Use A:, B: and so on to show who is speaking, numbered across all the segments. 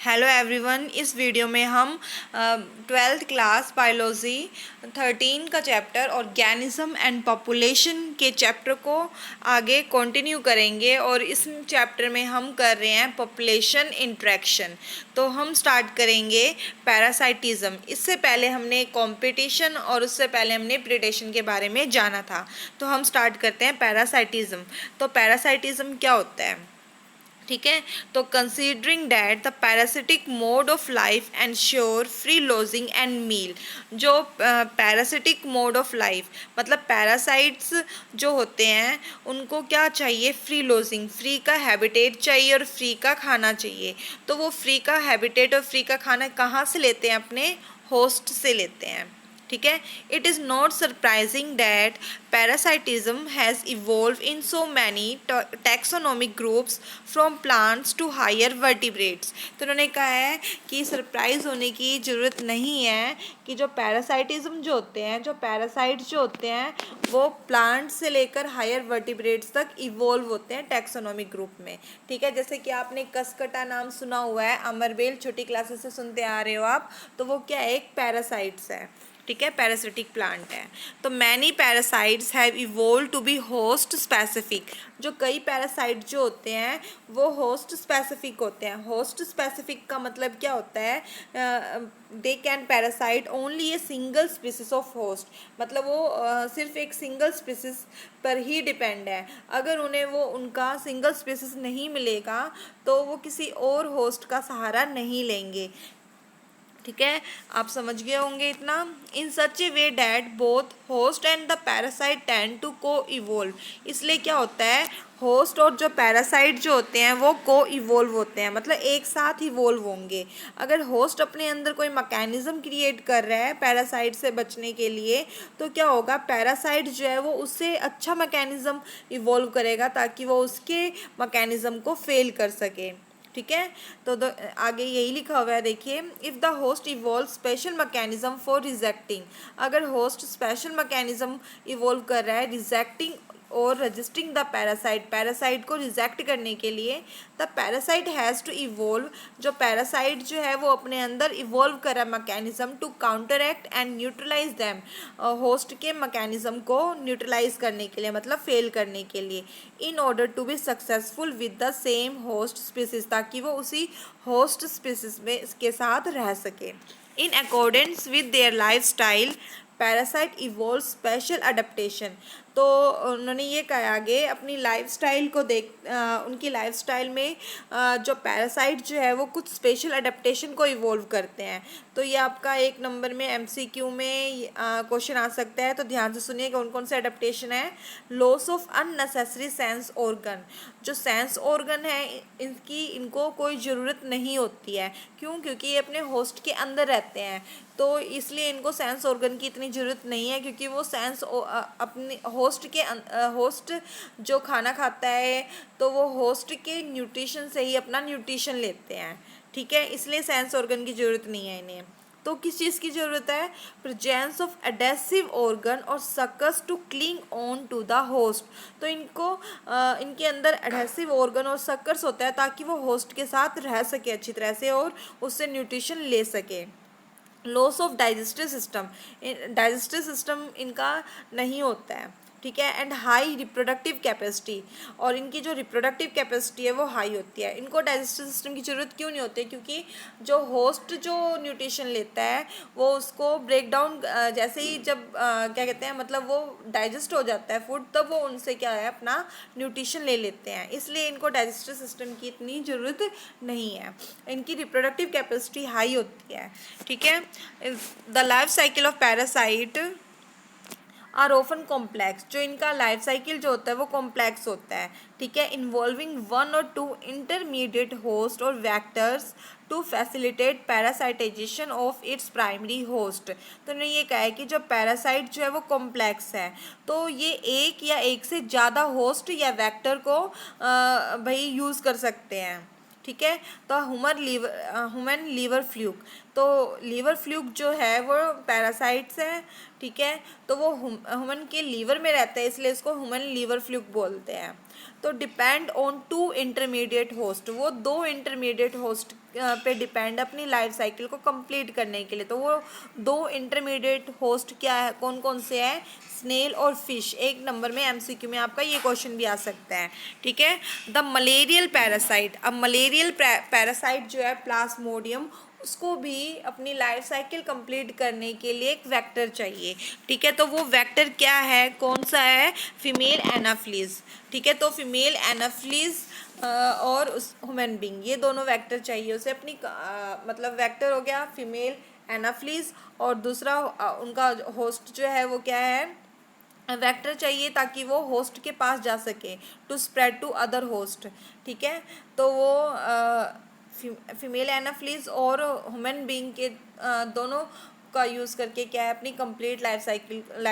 A: Hello everyone. इस video में हम 12th क्लास बायोलॉजी 13 का चैप्टर ऑर्गेनिज्म एंड पॉपुलेशन के चैप्टर को आगे कंटिन्यू करेंगे और इस चैप्टर में हम कर रहे हैं पॉपुलेशन इंट्रैक्शन। तो हम स्टार्ट करेंगे पैरासाइटिज्म। इससे पहले हमने कंपटीशन और उससे पहले हमने प्रीडेशन के बारे में जाना था। तो हम स्टार्ट करते हैं पैरासाइटिज्म। तो पैरासाइटिज्म क्या होता है, ठीक है। तो considering that the parasitic mode of life ensure free lodging and meal. जो पैरासिटिक मोड ऑफ लाइफ मतलब पैरासाइट्स जो होते हैं उनको क्या चाहिए, फ्री लॉजिंग, फ्री का हैबिटेट चाहिए और फ्री का खाना चाहिए। तो वो फ्री का हैबिटेट और फ्री का खाना कहाँ से लेते हैं, अपने होस्ट से लेते हैं, ठीक है। It is not surprising that parasitism has evolve in so many taxonomic groups from plants to higher vertebrates. तो उन्होंने कहा है कि सरप्राइज होने की ज़रूरत नहीं है कि जो पैरासाइटिज्म जो होते हैं, जो पैरासाइट्स जो होते हैं वो प्लांट्स से लेकर हायर वर्टिब्रेट्स तक इवॉल्व होते हैं टैक्सोनॉमिक ग्रुप में, ठीक है। जैसे कि आपने कसकटा नाम सुना हुआ है, अमरबेल छोटी क्लासेस से सुनते आ रहे हो आप, तो वो क्या है, एक पैरासाइट्स है, ठीक है, पैरासिटिक प्लांट है। तो many parasites have evolve to be host specific. जो कई पैरासाइट जो होते हैं वो होस्ट स्पेसिफिक होते हैं। होस्ट स्पेसिफिक का मतलब क्या होता है, they can parasite only a single species of host. मतलब वो सिर्फ एक सिंगल स्पीसीज पर ही डिपेंड है। अगर उन्हें वो उनका सिंगल स्पीसीज नहीं मिलेगा तो वो किसी और होस्ट का सहारा नहीं लेंगे, ठीक है। आप समझ गए होंगे इतना। In such a way that both host and the parasite tend to coevolve. इसलिए क्या होता है, होस्ट और जो पैरासाइट जो होते हैं वो को इवोल्व होते हैं, मतलब एक साथ इवोल्व होंगे। अगर होस्ट अपने अंदर कोई मैकेनिज्म क्रिएट कर रहा है पैरासाइट से बचने के लिए, तो क्या होगा, पैरासाइट जो है वो उससे अच्छा मैकेनिज्म इवोल्व करेगा ताकि वो उसके मैकेनिज्म को फेल कर सके, ठीक है। तो आगे यही लिखा हुआ है, देखिए, if the host evolve special mechanism for rejecting. अगर होस्ट स्पेशल मैकेनिज्म इवॉल्व कर रहा है रिजेक्टिंग और रजिस्टिंग द पैरासाइट, पैरासाइट को रिजेक्ट करने के लिए, the parasite has to evolve. जो पैरासाइट जो है वो अपने अंदर इवॉल्व कर रहा है mechanism to counteract and neutralise them. Host के मैकेनिज्म को न्यूट्रलाइज करने के लिए, मतलब फेल करने के लिए, in order to be successful with the same host species, ताकि वो उसी होस्ट स्पीसीज में इसके साथ रह सके। In accordance with their life style parasite evolve special adaptation. तो उन्होंने ये कहा आगे, अपनी लाइफस्टाइल को उनकी लाइफस्टाइल में जो पैरासाइट जो है वो कुछ स्पेशल अडेप्टेशन को इवॉल्व करते हैं। तो ये आपका 1 नंबर में एमसीक्यू में क्वेश्चन आ सकता है, तो ध्यान से सुनिए कौन कौन से अडेप्टेशन है। Loss of unnecessary sense organ. जो सेंस ऑर्गन है इनको कोई ज़रूरत नहीं होती है, क्यों, क्योंकि ये अपने होस्ट के अंदर रहते हैं, तो इसलिए इनको सेंस ऑर्गन की इतनी ज़रूरत नहीं है, क्योंकि वो अपने होस्ट जो खाना खाता है तो वो होस्ट के न्यूट्रिशन से ही अपना न्यूट्रिशन लेते हैं, ठीक है। इसलिए सेंस ऑर्गन की ज़रूरत नहीं है इन्हें। तो किस चीज़ की ज़रूरत है, प्रेजेंस ऑफ एडेसिव ऑर्गन और suckers to cling on to the host. तो इनके अंदर एडेसिव ऑर्गन और सकर्स होता है ताकि वो होस्ट के साथ रह सके अच्छी तरह से और उससे न्यूट्रिशन ले सके। लॉस ऑफ डाइजेस्टिव सिस्टम इनका नहीं होता है, ठीक है। एंड हाई रिप्रोडक्टिव कैपेसिटी, और इनकी जो रिप्रोडक्टिव कैपेसिटी है वो हाई होती है। इनको डाइजेस्टिव सिस्टम की ज़रूरत क्यों नहीं होती, क्योंकि जो होस्ट जो न्यूट्रिशन लेता है वो उसको ब्रेक डाउन, जैसे ही जब क्या कहते हैं, मतलब वो डाइजेस्ट हो जाता है फूड, तब वो उनसे क्या है, अपना न्यूट्रिशन ले लेते हैं। इसलिए इनको डाइजेस्टिव सिस्टम की इतनी ज़रूरत नहीं है, इनकी रिप्रोडक्टिव कैपेसिटी हाई होती है, ठीक है। The life cycle of parasite are often complex. जो इनका लाइफ साइकिल जो होता है वो कॉम्प्लेक्स होता है, ठीक है, involving 1 or 2 intermediate host or vectors to facilitate parasitisation of its primary host. तो उन्होंने ये कहा है कि जो पैरासाइट जो है वो कॉम्प्लेक्स है, तो ये एक या एक से ज़्यादा होस्ट या वेक्टर को भाई यूज़ कर सकते हैं, ठीक है। तो ह्यूमन लीवर फ्लूक। तो लीवर फ्लूक जो है वो पैरासाइट्स है, ठीक है। तो वो ह्यूमन के लीवर में रहता है, इसलिए इसको ह्यूमन लीवर फ्लूक बोलते हैं। तो डिपेंड ऑन 2 इंटरमीडिएट होस्ट, वो 2 इंटरमीडिएट होस्ट पे डिपेंड अपनी लाइफ साइकिल को कंप्लीट करने के लिए। तो वो 2 इंटरमीडिएट होस्ट क्या है, कौन कौन से हैं, स्नेल और फिश। एक नंबर में एमसीक्यू में आपका ये क्वेश्चन भी आ सकता है, ठीक है। द मलेरियल पैरासाइट, अब मलेरियल पैरासाइट जो है प्लाज्मोडियम, उसको भी अपनी लाइफ साइकिल कंप्लीट करने के लिए एक वेक्टर चाहिए, ठीक है। तो वो वेक्टर क्या है, कौन सा है, फीमेल एनाफ्लीज, ठीक है। तो फीमेल एनाफ्लीज और उस ह्यूमन बींग, ये दोनों वेक्टर चाहिए उसे अपनी मतलब वेक्टर हो गया फीमेल एनाफ्लीज, और दूसरा उनका होस्ट जो है वो क्या है, वेक्टर चाहिए ताकि वो होस्ट के पास जा सके, to spread to other host, ठीक है। तो वो फीमेल एनाफ्लीज और ह्यूमन बीइंग के दोनों का यूज़ करके क्या है, अपनी कंप्लीट लाइफ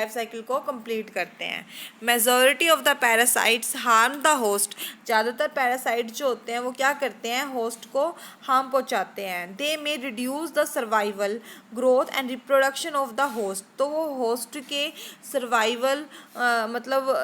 A: साइकिल को कंप्लीट करते हैं। Majority of the parasites harm the host, ज़्यादातर पैरासाइट जो होते हैं वो क्या करते हैं, होस्ट को हार्म पहुंचाते हैं। They may reduce the survival, growth and reproduction of the host, तो वो होस्ट के सर्वाइवल मतलब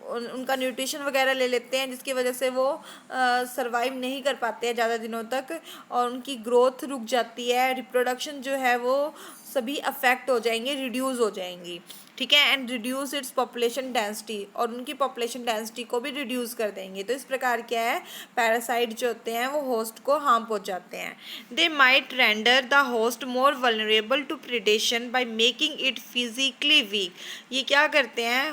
A: उनका न्यूट्रिशन वगैरह ले लेते हैं, जिसकी वजह से वो सरवाइव नहीं कर पाते हैं ज़्यादा दिनों तक, और उनकी ग्रोथ रुक जाती है, रिप्रोडक्शन जो है वो सभी अफेक्ट हो जाएंगे, रिड्यूस हो जाएंगी, ठीक है। And reduce its population density, और उनकी पॉपुलेशन डेंसिटी को भी रिड्यूस कर देंगे। तो इस प्रकार क्या है, पैरासाइट जो होते हैं वो होस्ट को हार्म पहुंचाते हैं। They might render the host more vulnerable to predation by making it physically weak, ये क्या करते हैं,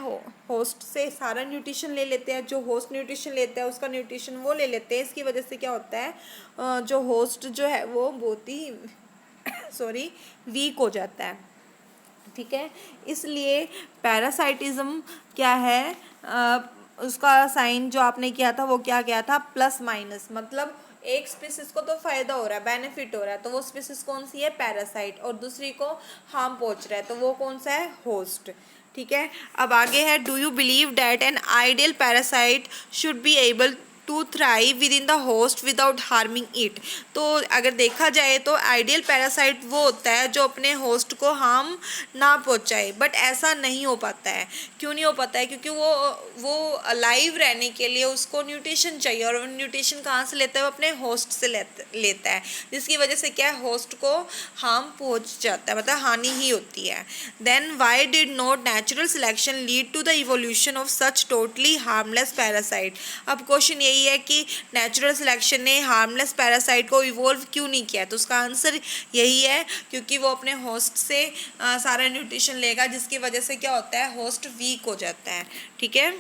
A: होस्ट से सारा न्यूट्रिशन ले लेते हैं, जो होस्ट न्यूट्रिशन लेता है उसका न्यूट्रिशन वो ले लेते हैं। इसकी वजह से क्या होता है, जो होस्ट जो है वो बहुत ही वीक हो जाता है, ठीक है। इसलिए पैरासाइटिज्म क्या है, उसका साइन जो आपने किया था वो क्या था, प्लस माइनस, मतलब एक स्पीसीज को तो फायदा हो रहा है, बेनिफिट हो रहा है, तो वो स्पीसीज कौन सी है, पैरासाइट, और दूसरी को हार्म पहुंच रहा है, तो वो कौन सा है, होस्ट, ठीक है। अब आगे है, do you believe that an ideal parasite should be able to thrive within the host without harming it. तो अगर देखा जाए तो आइडियल पैरासाइट वो होता है जो अपने होस्ट को हार्म ना पहुंचाए, बट ऐसा नहीं हो पाता है। क्यों नहीं हो पाता है, क्योंकि वो अलाइव रहने के लिए उसको न्यूट्रिशन चाहिए, और न्यूट्रिशन कहाँ से लेता है, वो अपने होस्ट से लेता है, जिसकी वजह से क्या है, होस्ट को हार्म पहुंच जाता है, मतलब हानि ही होती है। Then why did not natural selection lead to the evolution of such totally harmless parasite. अब क्वेश्चन यही है कि नेचुरल सिलेक्शन ने हार्मलेस पैरासाइट को इवोल्व क्यों नहीं किया, तो उसका आंसर यही है, क्योंकि वो अपने होस्ट से सारा न्यूट्रिशन लेगा, जिसकी वजह से क्या होता है, होस्ट वीक हो जाता है, ठीक है।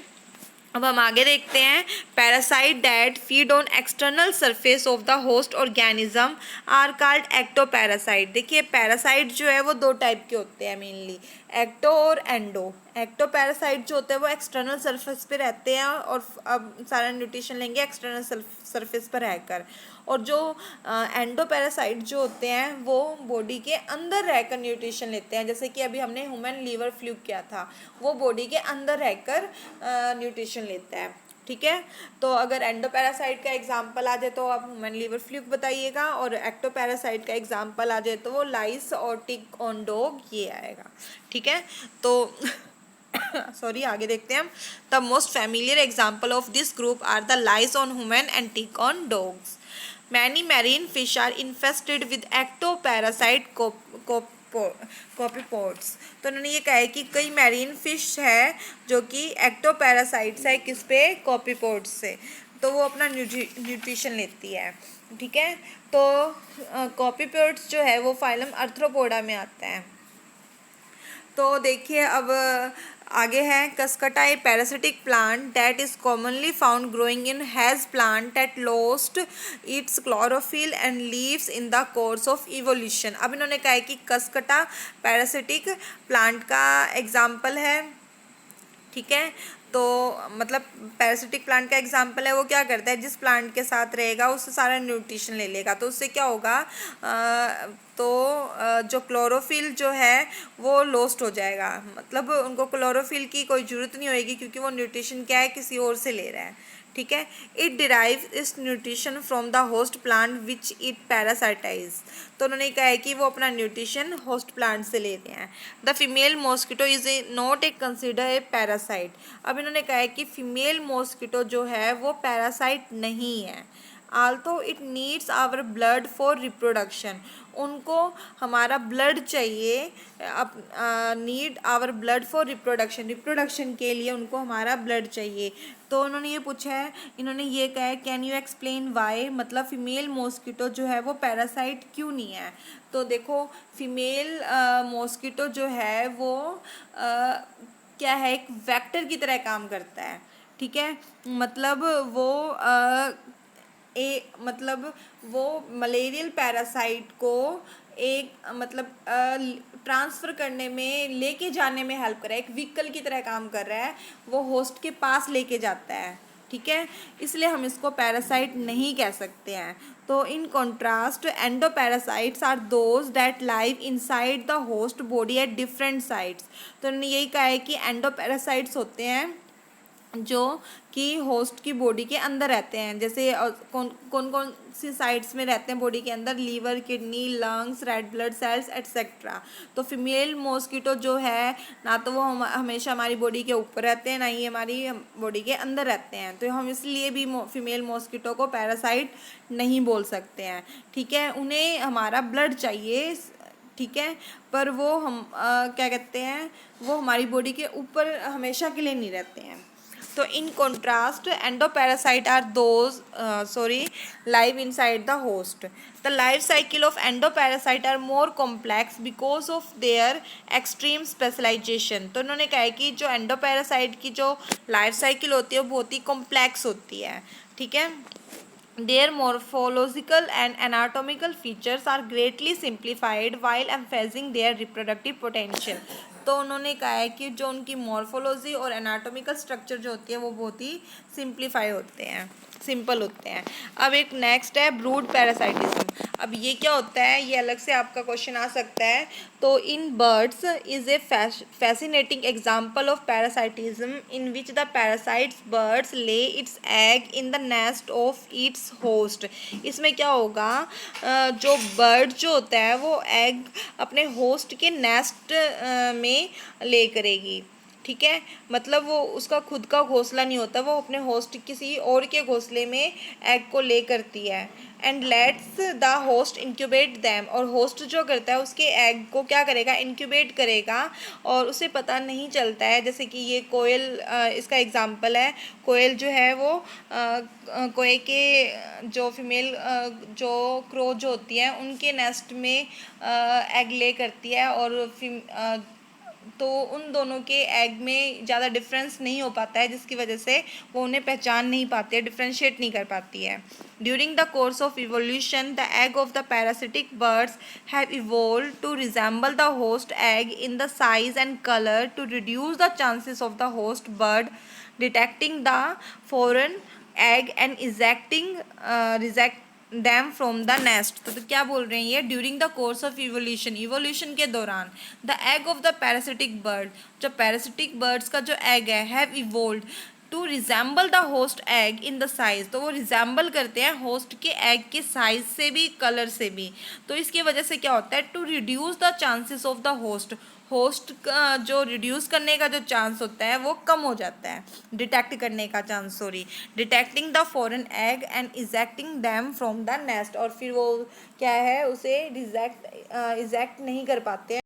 A: अब हम आगे देखते हैं, parasite that feed on external surface of the host organism are called ectoparasite. देखिए पैरासाइट जो है वो 2 टाइप के होते हैं मेनली, एक्टो और एंडो। एक्टो पैरासाइट जो होते हैं वो एक्सटर्नल सरफेस पे रहते हैं और अब सारा न्यूट्रिशन लेंगे एक्सटर्नल सरफेस पर रहकर, और जो एंडो पैरासाइट जो होते हैं वो बॉडी के अंदर रहकर न्यूट्रिशन लेते हैं, जैसे कि अभी हमने ह्यूमन लीवर फ्लूक किया था, वो बॉडी के अंदर रहकर न्यूट्रिशन लेता है, ठीक है। तो अगर एंडोपैरासाइट का एग्जांपल आ जाए तो आप ह्यूमन लीवर फ्लूक बताइएगा, और एक्टोपैरासाइट का एग्जांपल आ जाए तो वो लाइस और टिक ऑन डॉग ये आएगा, ठीक है। तो सॉरी आगे देखते हैं हम, the most familiar example of this group are the lice on human and tick on dogs. Many marine fish are infested with ectoparasite copepods. तो उन्होंने ये कहा है कि कई मैरीन फिश है जो कि एक्टोपैरासाइट्स है, किस पे, कॉपीपोड्स से, तो वो अपना न्यूट्रिशन लेती है, ठीक है। तो कॉपीपोड्स जो है वो फाइलम अर्थ्रोपोडा में आता है। तो देखिए अब आगे है, Cuscuta a parasitic plant that is commonly found growing in hedge plant that lost its chlorophyll and leaves in the course of evolution. अब इन्होंने कहा है कि कसकटा पैरासिटिक प्लांट का एग्जाम्पल है, ठीक है। तो मतलब पैरासिटिक प्लांट का एग्जाम्पल है, वो क्या करता है, जिस प्लांट के साथ रहेगा उससे सारा न्यूट्रिशन ले लेगा, तो उससे क्या होगा, जो क्लोरोफिल जो है वो लॉस्ट हो जाएगा, मतलब उनको क्लोरोफिल की कोई ज़रूरत नहीं होएगी, क्योंकि वो न्यूट्रिशन क्या है, किसी और से ले रहा है, ठीक है। It derives its nutrition from the host plant which it parasitise. तो उन्होंने कहा है कि वो अपना न्यूट्रिशन होस्ट प्लांट से लेते हैं। The female mosquito is not a consider a parasite. अब इन्होंने कहा है कि फीमेल मॉस्किटो जो है वो पैरासाइट नहीं है। Also it needs our blood for reproduction. उनको हमारा ब्लड चाहिए, need our blood for reproduction, reproduction के लिए उनको हमारा ब्लड चाहिए। तो उन्होंने ये पूछा है, इन्होंने ये कहा है कैन यू एक्सप्लेन वाई, मतलब फीमेल मॉस्किटो जो है वो पैरासाइट क्यों नहीं है। तो देखो फीमेल मॉस्किटो जो है वो क्या है, एक वेक्टर की तरह काम करता है, ठीक है। मतलब वो मतलब वो मलेरियल पैरासाइट को एक मतलब ट्रांसफ़र करने में, लेके जाने में हेल्प कर रहा है, एक व्हीकल की तरह काम कर रहा है, वो होस्ट के पास लेके जाता है, ठीक है। इसलिए हम इसको पैरासाइट नहीं कह सकते हैं। तो in contrast endoparasites are those that live inside the host body at different sites. तो उन्होंने यही कहा है कि एंडोपैरासाइट्स होते हैं जो कि होस्ट की बॉडी के अंदर रहते हैं। जैसे कौन कौन सी साइड्स में रहते हैं बॉडी के अंदर, liver, kidney, lungs, red blood cells etcetera. तो फीमेल मॉस्किटो जो है ना तो वो हमेशा हमारी बॉडी के ऊपर रहते हैं, ना ही हमारी बॉडी के अंदर रहते हैं। तो हम इसलिए भी फीमेल मॉस्किटो को पैरासाइट नहीं बोल सकते हैं, ठीक है। उन्हें हमारा ब्लड चाहिए, ठीक है, पर वो हम क्या कहते हैं, वो हमारी बॉडी के ऊपर हमेशा के लिए नहीं रहते हैं। तो in contrast endoparasite are those live inside the host. The life cycle of endoparasaite are more complex because of their extreme specialization. तो उन्होंने कहा है कि जो एंडोपैरासाइट की जो लाइफ साइकिल होती है वो बहुत ही कॉम्प्लेक्स होती है, ठीक है। Their morphological and anatomical features are greatly simplified while emphasizing their reproductive potential. तो उन्होंने कहा है कि जो उनकी मॉर्फोलॉजी और एनाटॉमिकल स्ट्रक्चर जो होती है वो बहुत ही सिंप्लीफाई होते हैं, सिंपल होते हैं। अब एक नेक्स्ट है ब्रूड पैरासाइटिज्म। अब ये क्या होता है, ये अलग से आपका क्वेश्चन आ सकता है। तो in birds is a fascinating example of parasitism in which the parasites birds lay its egg in the nest of its host. इसमें क्या होगा, जो बर्ड जो होता है वो एग अपने होस्ट के नेस्ट में ले करेगी, ठीक है। मतलब वो उसका खुद का घोंसला नहीं होता, वो अपने होस्ट किसी और के घोंसले में एग को ले करती है। And let's the host incubate them, और होस्ट जो करता है उसके एग को क्या करेगा, इंक्यूबेट करेगा, और उसे पता नहीं चलता है। जैसे कि ये कोयल इसका एग्जांपल है। कोयल जो है वो कोए के जो फीमेल जो क्रो जो होती है उनके नेस्ट में एग ले करती है, और तो उन दोनों के एग में ज़्यादा डिफरेंस नहीं हो पाता है, जिसकी वजह से वो उन्हें पहचान नहीं पाती है, डिफ्रेंशिएट नहीं कर पाती है। During the course of evolution the egg of the parasitic birds have evolved to resemble the host egg in the size and colour to reduce the chances of the host bird detecting the foreign egg and ejecting reject them from the nest. तो क्या बोल रहे हैं ये, during the course of evolution, evolution के दौरान the egg of the parasitic bird, जो parasitic birds का जो एग है, have evolved to resemble the host egg in the size. तो वो रिजेंबल करते हैं होस्ट के एग के साइज से भी, कलर से भी। तो इसकी वजह से क्या होता है, to reduce the chances of the host का जो रिड्यूस करने का जो चांस होता है वो कम हो जाता है, डिटेक्ट करने का chance, detecting the foreign egg and ejecting them from the nest. और फिर वो क्या है, उसे इजेक्ट नहीं कर पाते हैं।